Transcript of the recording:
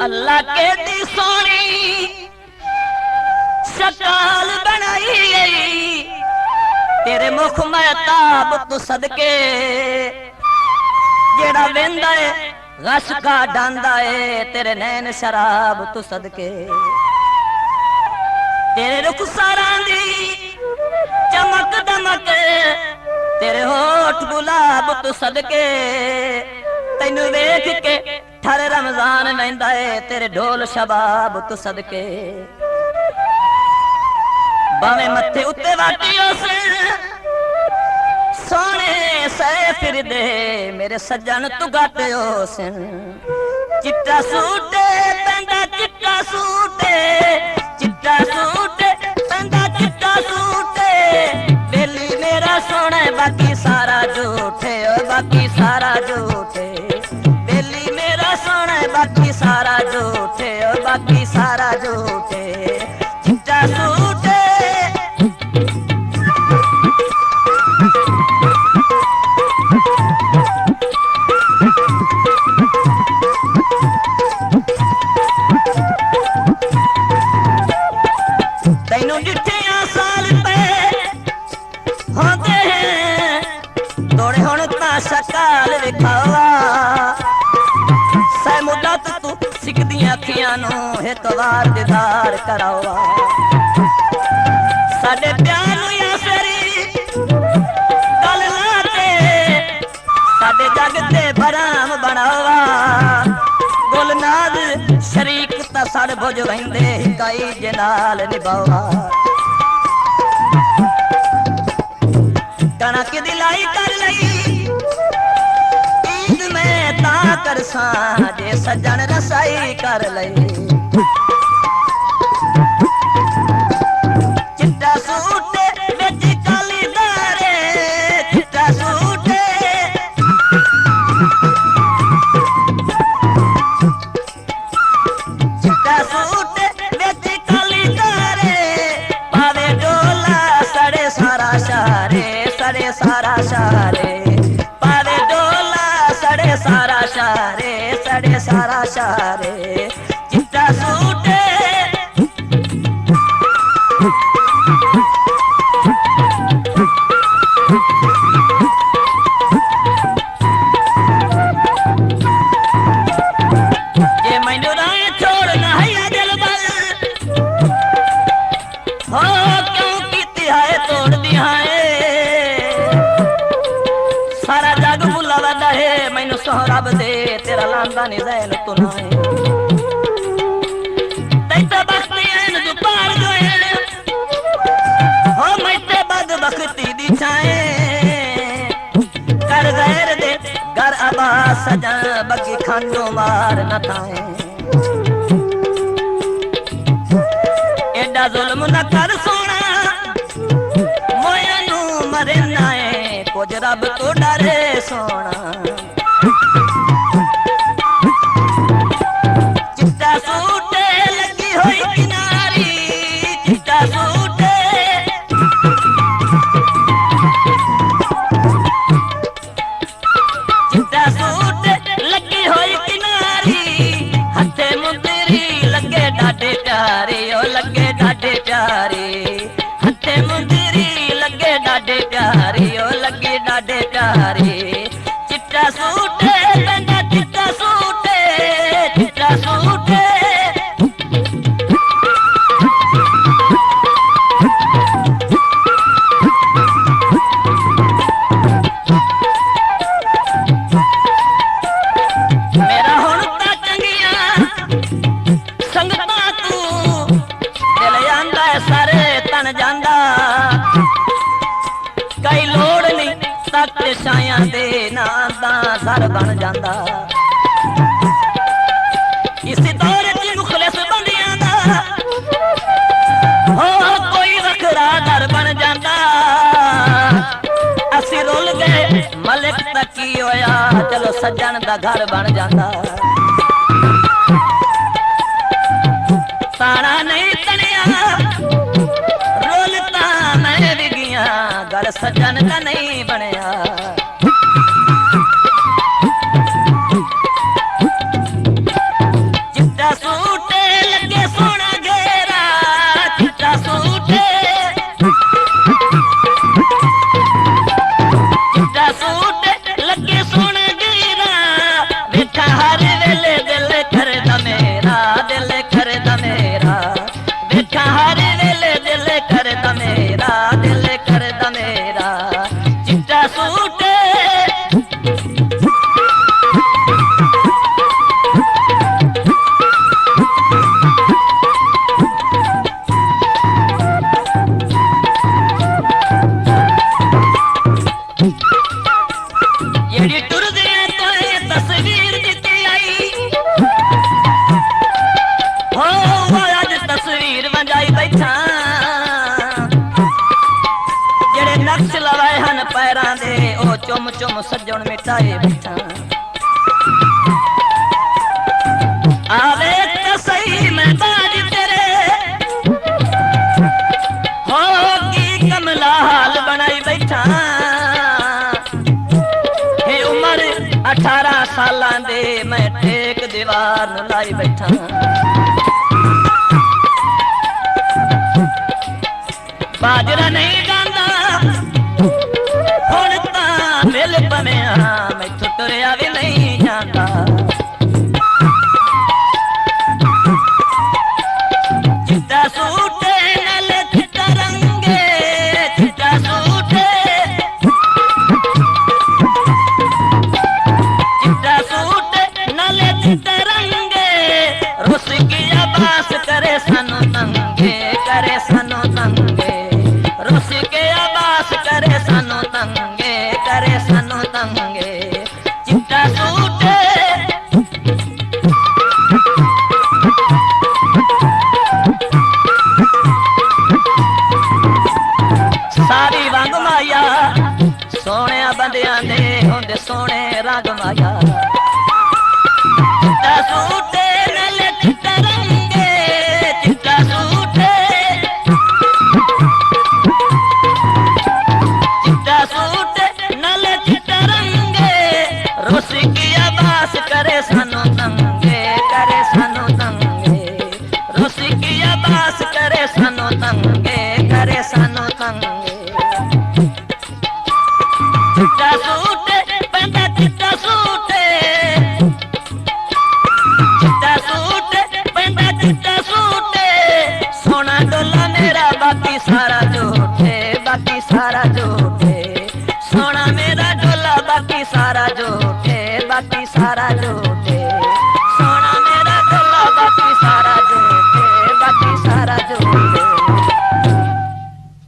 अल्लाह के दी सोनी शकाल बनाई तेरे मुख महताब तू सदके जेड़ा वेंदा है गश का डांदा है तेरे नैन शराब तू सदके तेरे रुख सारां दी चमक दमक तेरे होठ गुलाब तू सदके तैनू वेख के ठर रमजान वैंदा है तेरे ढोल शबाब तू सदके बावे मथे उत्ते वाटियो से सोने सै फिर दे मेरे सज्जन तू गाटियो से चिट्टा सूटे पैंदा चिट्टा सूटे चिट्टा सूटे पैंदा चिट्टा सूटे बेली मेरा सोना बाकी सारा झूठे बाकी सारा झूठे बेली मेरा सोना बाकी सारा झूठे बाकी सारा झूठे चिट्टा सूटे तैनू जिठिया साल पे होते हैं थोड़े हुण ता शकाल विखावा सै मुद्दत तू सिकदियां अखियां नू एक बार दीदार करावा साडे प्यार नू या फेरी गल लाते साडे जग ते भराम बनावा गुलनाद शरीक ता सड़ भुज वहिंदे हिकाई जनाल निभावा कणक दिलाई कर लई ईद में ता कर जे सज्जन रसाई कर लई चिट्टा सूटे बिच काली दारे चिट्टा सूटे चिट्टा सूटे बिच काली दारे पावे डोला सड़े सारा शारे सड़े सारा शारे पावे डोला सड़े सारा शारे सड़े सारा शारे चिट्टा सूटे ये मैनू राय छोड़ना है दिल बल हो क्यों कीती है तोड़ दिया है सारा जग भुला वदा है मैनू सोहरब दे तेरा लांदा नहीं जैल तू ना है तैते बख्ती ऐन जो पार जोएन हो मैते बद बख्ती दी छाए कर गैर दे घर अबा सजा बगी खानो मार न थाए एडा जुल्म न कर सोना मोया नू मरे नाए कुछ रब तो डरे सोना चिट्टा सूटे लगी हुई किनारी चिट्टा सूटे चिट्टा सूटे लगी हुई किनारी हथे मुंदरी लगे डाडे प्यारे ओ लगे डाडे प्यारे हथे मुंदरी लगे डाडे प्यारे ओ लगे डाडे प्यारे चिट्टा सूटे पैंदा चिट्टा सूटे चिट्टा सूटे मेरा हुण ता चंगिया संगता तू दिल आंदा सारे तन जांदा कई लोड़ नहीं तक छाया दे ना दा सर बन जांदा इस दौर च मुखलिस बंदियां दा हो कोई वखरा दर बन जांदा असी रुल गए मलिक तक की होया चलो सज्जन दा घर बन जांदा ता खाना नहीं तनिया रोलता मैं भी गया गल सजन का नहीं बनया चिट्टा सूट लगे सोना घेरा चिट्टा सूट लगे सोना घेरा बैठा हर वेले दिल करदा मेरा दिल करदा मेरा बैठा हर वेले दिल करदा मेरा दिल करदा मेरा चिट्टा सूट जेड़ी टुरदे तो तस्वीर दिती आई हो आज तस्वीर वंजाई बैठा जेड़े नक्श लवाए हन पैरां दे ओ चुम चुम सजण मिटाए बैठा आवे तो सही मैं बाज तेरे हो की कमला हाल बनाई बैठा 18 सालां दे मैं टेक दीवार न लाई बैठा बाजरा नहीं गांदा हुण तां मिल पविया मैथों तुरिया भी नहीं जांदा चिट्टा सूट नाल चिट्टा रंगे चिट्टा सूट रुस किया बास करे सानू तंगे रुस के आबास करे सानू तंगे चिट्टा सूट सारी रंग माया सोने बंदियां दे होंदे सोने रंग माया चिट्टा सूट नाले चिट्टा रंगे चिट्टा सूट नाले चिट्टा रंगे रुस की आबास करे सानू तंगे रुस की आबास करे सानू तंगे चिट्टा सूट पैंदा चिट्टा सूट चिट्टा सूट पैंदा चिट्टा सूट सोना डोला मेरा बाकी सारा झूठे सोना मेरा डोला बाकी सारा झूठे